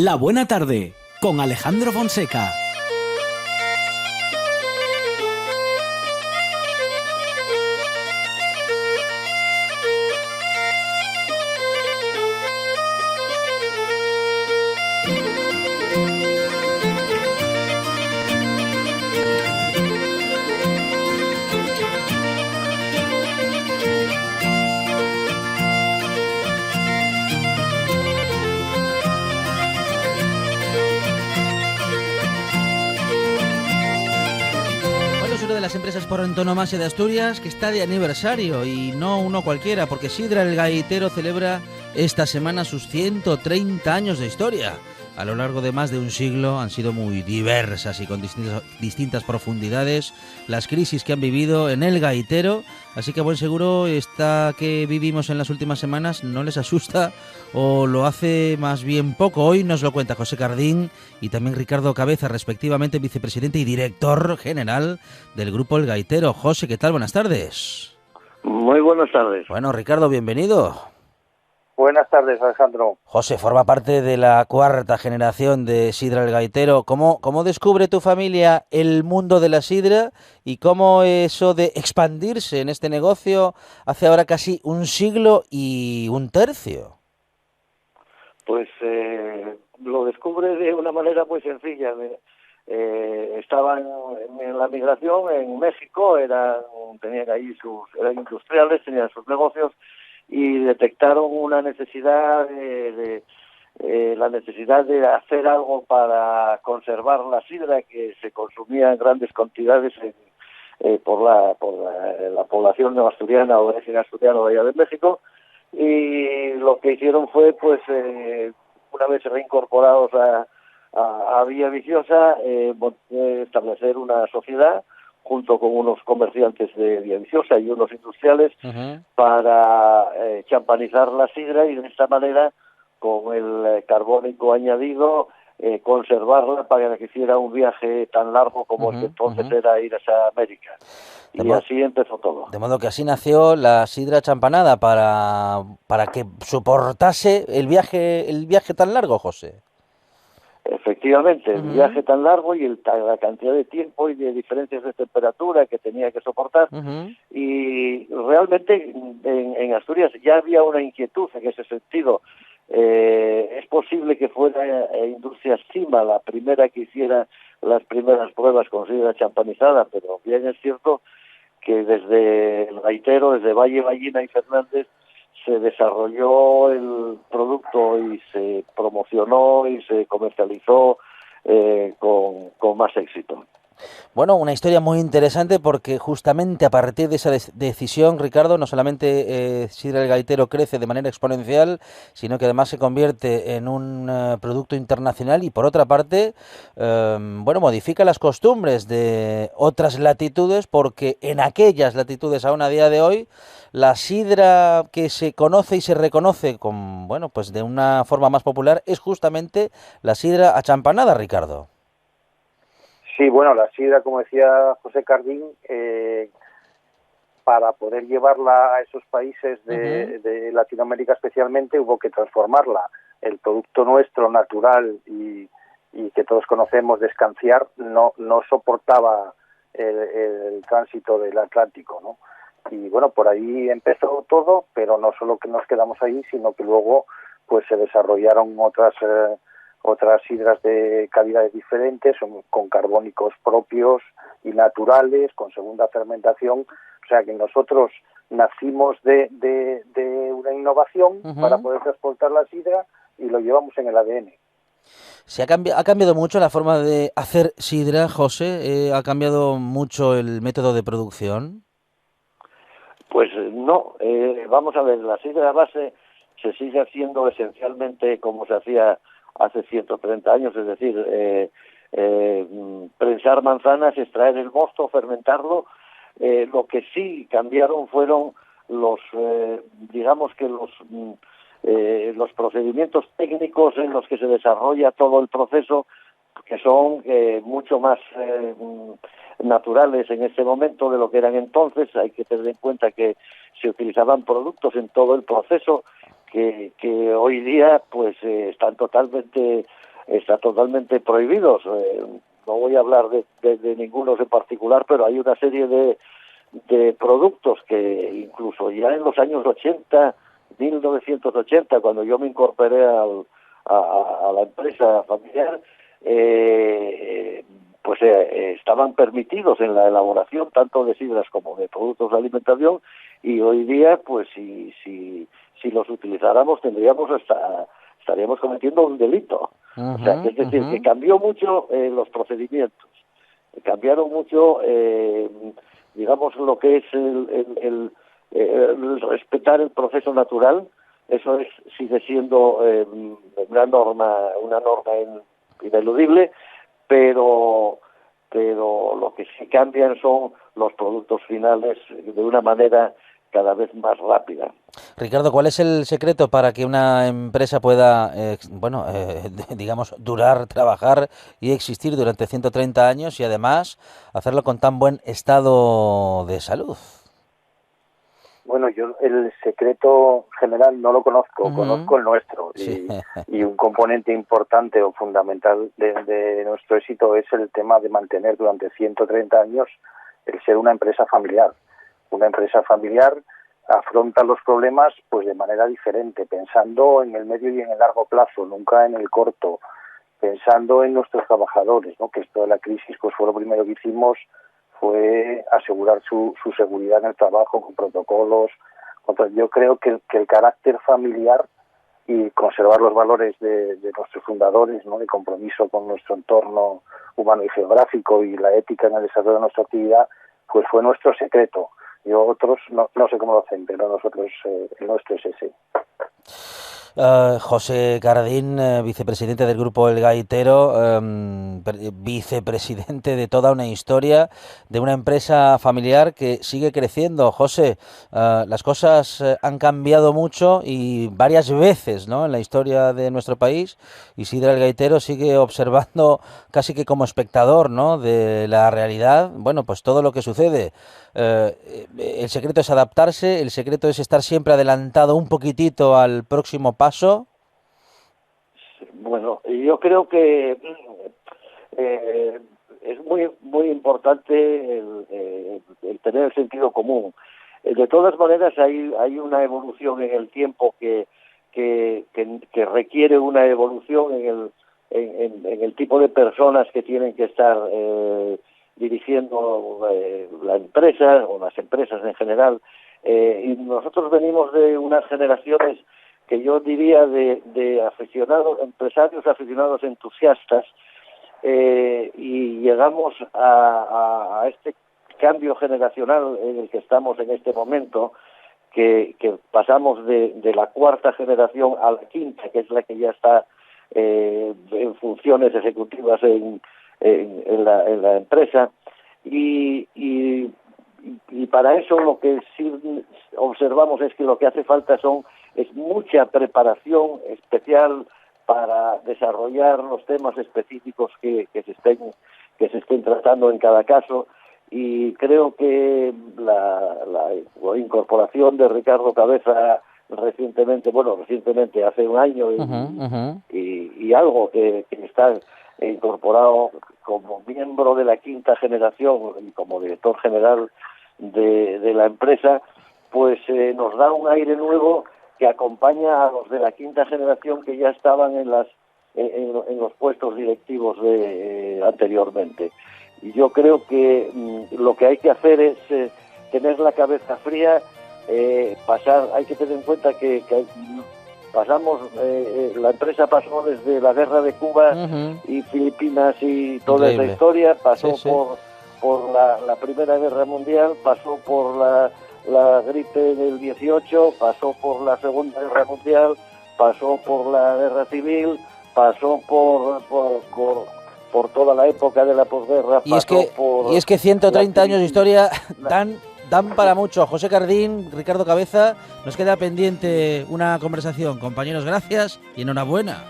La Buena Tarde, con Alejandro Fonseca. Las empresas por antonomasia de Asturias que está de aniversario, y no uno cualquiera, porque Sidra el Gaitero celebra esta semana sus 130 años de historia. A lo largo de más de un siglo han sido muy diversas y con distintas profundidades las crisis que han vivido en el Gaitero, así que a buen seguro esta que vivimos en las últimas semanas no les asusta, o lo hace más bien poco. Hoy nos lo cuenta José Cardín y también Ricardo Cabeza, respectivamente vicepresidente y director general del Grupo El Gaitero. José, ¿qué tal? Buenas tardes. Muy buenas tardes. Bueno, Ricardo, bienvenido. Buenas tardes, Alejandro. José, forma parte de la cuarta generación de Sidra el Gaitero. ¿Cómo descubre tu familia el mundo de la sidra y cómo eso de expandirse en este negocio hace ahora casi un siglo y un tercio? Pues lo descubre de una manera muy sencilla. Estaban en la migración en México, eran industriales, tenían sus negocios, y detectaron una necesidad la necesidad de hacer algo para conservar la sidra que se consumía en grandes cantidades por la población asturiana o de origen asturiano de allá de México. Y lo que hicieron fue, pues, una vez reincorporados a Vía Viciosa, establecer una sociedad junto con unos comerciantes de Vía Viciosa y unos industriales para champanizar la sidra, y de esta manera, con el carbónico añadido, conservarla para que hiciera un viaje tan largo como el que entonces era ir a América. Y así empezó todo. De modo que así nació la sidra champanada, para que soportase el viaje tan largo, José. Efectivamente, el viaje tan largo y la cantidad de tiempo y de diferencias de temperatura que tenía que soportar. Y realmente en Asturias ya había una inquietud en ese sentido. Es posible que fuera Industria Sima la primera que hiciera las primeras pruebas con sidra champanizada, pero bien es cierto que desde el Gaitero, desde Valle, Ballina y Fernández, se desarrolló el producto y se promocionó y se comercializó con más éxito. Bueno, una historia muy interesante, porque justamente a partir de esa decisión, Ricardo, no solamente Sidra el Gaitero crece de manera exponencial, sino que además se convierte en un producto internacional, y por otra parte, modifica las costumbres de otras latitudes, porque en aquellas latitudes aún a día de hoy la sidra que se conoce y se reconoce de una forma más popular es justamente la sidra achampanada, Ricardo. Sí, bueno, la sidra, como decía José Cardín, para poder llevarla a esos países de Latinoamérica especialmente, hubo que transformarla. El producto nuestro, natural y que todos conocemos de escanciar, no soportaba el tránsito del Atlántico, ¿no? Y bueno, por ahí empezó todo, pero no solo que nos quedamos ahí, sino que luego pues se desarrollaron otras sidras de calidades diferentes, con carbónicos propios y naturales, con segunda fermentación. O sea que nosotros nacimos de una innovación para poder transportar la sidra, y lo llevamos en el ADN. ¿Ha cambiado mucho la forma de hacer sidra, José? ¿Ha cambiado mucho el método de producción? Pues no, vamos a ver, la sidra base se sigue haciendo esencialmente como se hacía hace 130 años, es decir, prensar manzanas, extraer el mosto, fermentarlo. Lo que sí cambiaron fueron los procedimientos técnicos en los que se desarrolla todo el proceso, que son mucho más naturales en este momento de lo que eran entonces. Hay que tener en cuenta que se utilizaban productos en todo el proceso que hoy día pues están totalmente está totalmente prohibido. No voy a hablar de ninguno en particular, pero hay una serie de productos que incluso ya en los años 80, 1980, cuando yo me incorporé a la empresa familiar, estaban permitidos en la elaboración tanto de sidras como de productos de alimentación, y hoy día, pues si los utilizáramos, estaríamos cometiendo un delito. O sea, es decir, que cambió mucho los procedimientos, cambiaron mucho, digamos, lo que es el respetar el proceso natural. Eso sigue siendo una norma ineludible, pero lo que sí cambian son los productos finales de una manera cada vez más rápida. Ricardo, ¿cuál es el secreto para que una empresa pueda, digamos, durar, trabajar y existir durante 130 años y además hacerlo con tan buen estado de salud? Bueno, yo el secreto general no lo conozco, conozco el nuestro, sí. y un componente importante o fundamental de nuestro éxito es el tema de mantener durante 130 años el ser una empresa familiar. Una empresa familiar afronta los problemas pues de manera diferente, pensando en el medio y en el largo plazo, nunca en el corto, pensando en nuestros trabajadores, ¿no? Que esto de la crisis pues fue lo primero que hicimos, fue asegurar su seguridad en el trabajo con protocolos. Yo creo que el carácter familiar y conservar los valores de nuestros fundadores, ¿no? De compromiso con nuestro entorno humano y geográfico y la ética en el desarrollo de nuestra actividad, pues fue nuestro secreto. Yo otros no sé cómo lo hacen, pero nosotros el nuestro es ese. José Cardín, vicepresidente del Grupo El Gaitero, vicepresidente de toda una historia de una empresa familiar que sigue creciendo. José, las cosas han cambiado mucho y varias veces, ¿no?, en la historia de nuestro país, y Sidra El Gaitero sigue observando casi que como espectador, ¿no?, de la realidad, bueno, pues todo lo que sucede. El secreto es adaptarse, el secreto es estar siempre adelantado un poquitito al próximo paso. Bueno, yo creo que es muy importante el tener el sentido común. De todas maneras, hay una evolución en el tiempo que requiere una evolución en el tipo de personas que tienen que estar dirigiendo la empresa o las empresas en general, y nosotros venimos de unas generaciones que yo diría de aficionados, empresarios aficionados entusiastas, y llegamos a este cambio generacional en el que estamos en este momento, que pasamos de la cuarta generación a la quinta, que es la que ya está en funciones ejecutivas en la empresa, y para eso lo que sí observamos es que lo que hace falta es mucha preparación especial para desarrollar los temas específicos que se estén tratando en cada caso, y creo que la incorporación de Ricardo Cabeza recientemente, hace un año y algo que está incorporado como miembro de la quinta generación y como director general de la empresa, pues nos da un aire nuevo que acompaña a los de la quinta generación que ya estaban en los puestos directivos anteriormente. Y yo creo que lo que hay que hacer es tener la cabeza fría, hay que tener en cuenta que pasamos, la empresa pasó desde la guerra de Cuba y Filipinas y toda esa historia, pasó por la Primera Guerra Mundial, pasó por la gripe del 18, pasó por la Segunda Guerra Mundial, pasó por la Guerra Civil, pasó por toda la época de la posguerra. Y es que 130 años de historia dan para mucho. José Cardín, Ricardo Cabeza, nos queda pendiente una conversación. Compañeros, gracias y enhorabuena.